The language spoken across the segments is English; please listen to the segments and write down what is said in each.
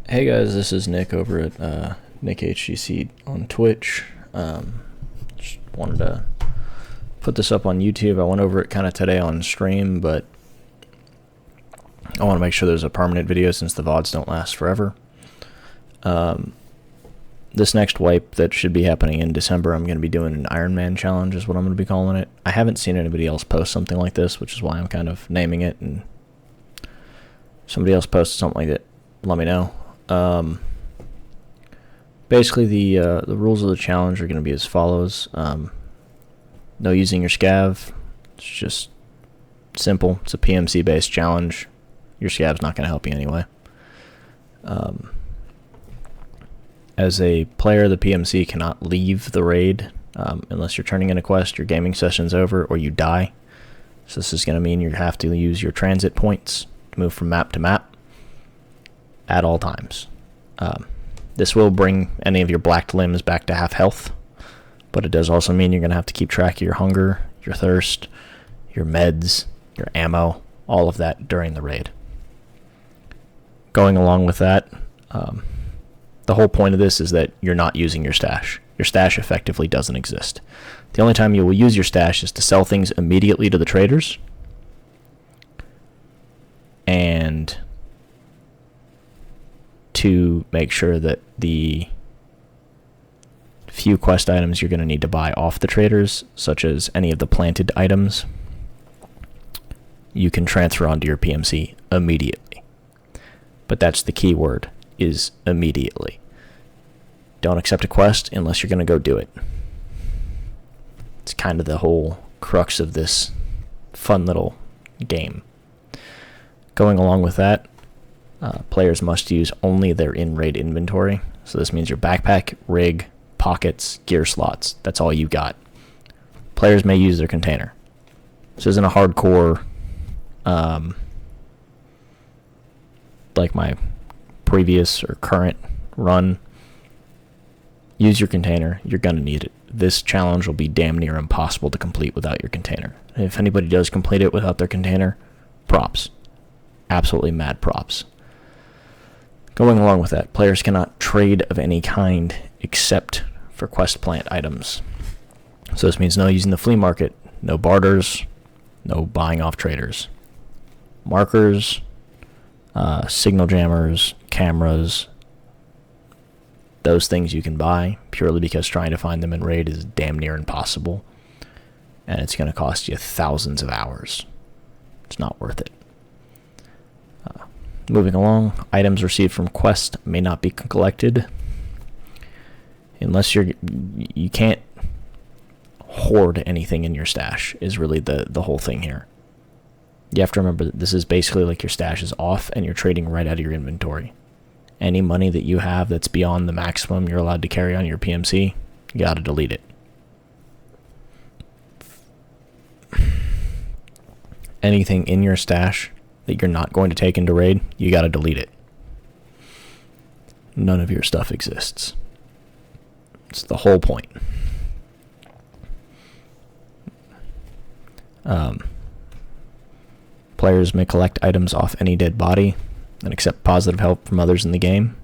Hey guys, this is Nick over at Nick HGC on Twitch. Just wanted to put this up on YouTube. I went over it kind of today on stream, but I want to make sure there's a permanent video since the VODs don't last forever. This next wipe that should be happening in December, I'm going to be doing an Ironman challenge is what I'm going to be calling it. I haven't seen anybody else post something like this, which is why I'm kind of naming it, and somebody else posted something like that, let me know. Basically, the rules of the challenge are going to be as follows. No using your Scav. It's just simple. It's a PMC-based challenge. Your Scav's not going to help you anyway. As a player, the PMC cannot leave the raid unless you're turning in a quest, your gaming session's over, or you die. So this is going to mean you have to use your transit points to move from map to map at all times. This will bring any of your blacked limbs back to half health, but it does also mean you're going to have to keep track of your hunger, your thirst, your meds, your ammo, all of that during the raid. Going along with that, the whole point of this is that you're not using your stash. Your stash effectively doesn't exist. The only time you will use your stash is to sell things immediately to the traders, and to make sure that the few quest items you're going to need to buy off the traders, such as any of the planted items, you can transfer onto your PMC immediately. But that's the key word, is immediately. Don't accept a quest unless you're going to go do it. It's kind of the whole crux of this fun little game. Going along with that, players must use only their in-raid inventory. So this means your backpack, rig, pockets, gear slots. That's all you got. Players may use their container. This isn't a hardcore, like my previous or current run. Use your container. You're going to need it. This challenge will be damn near impossible to complete without your container. If anybody does complete it without their container, props. Absolutely mad props. Going along with that, players cannot trade of any kind except for quest plant items. So this means no using the flea market, no barters, no buying off traders. Markers, signal jammers, cameras, those things you can buy purely because trying to find them in raid is damn near impossible, and it's going to cost you thousands of hours. It's not worth it. Moving along, items received from quest may not be collected unless you can't hoard anything in your stash, is really the whole thing here. You have to remember that this is basically like your stash is off and you're trading right out of your inventory. Any money that you have that's beyond the maximum you're allowed to carry on your PMC, you gotta delete it. Anything in your stash that you're not going to take into raid, you gotta delete it. None of your stuff exists. It's the whole point. Players may collect items off any dead body and accept positive help from others in the game.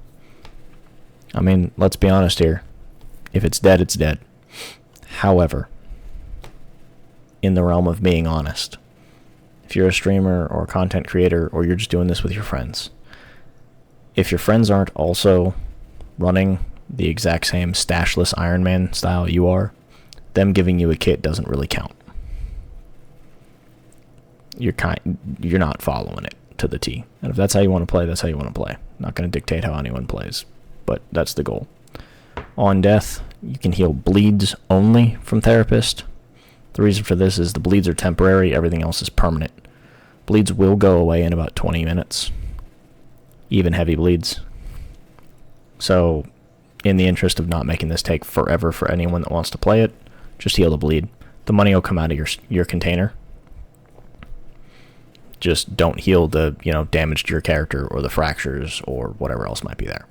I mean, let's be honest here. If it's dead, it's dead. However, in the realm of being honest, if you're a streamer or a content creator, or you're just doing this with your friends, if your friends aren't also running the exact same stashless Ironman style you are, them giving you a kit doesn't really count. You're not following it to the T. And if that's how you want to play, that's how you want to play. I'm not going to dictate how anyone plays, but that's the goal. On death, you can heal bleeds only from Therapist. The reason for this is the bleeds are temporary, everything else is permanent. Bleeds will go away in about 20 minutes, even heavy bleeds. So, in the interest of not making this take forever for anyone that wants to play it, just heal the bleed. The money will come out of your container. Just don't heal the, damage to your character or the fractures or whatever else might be there.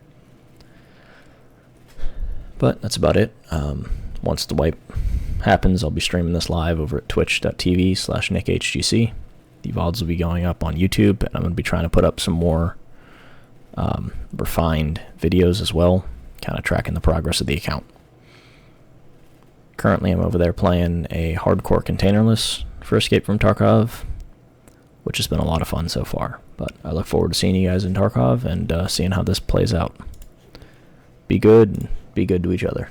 But that's about it. Once the wipe happens, I'll be streaming this live over at twitch.tv/NickHGC. The VODs will be going up on YouTube, and I'm going to be trying to put up some more refined videos as well, kind of tracking the progress of the account. Currently, I'm over there playing a hardcore containerless for Escape from Tarkov, which has been a lot of fun so far. But I look forward to seeing you guys in Tarkov and seeing how this plays out. Be good, and be good to each other.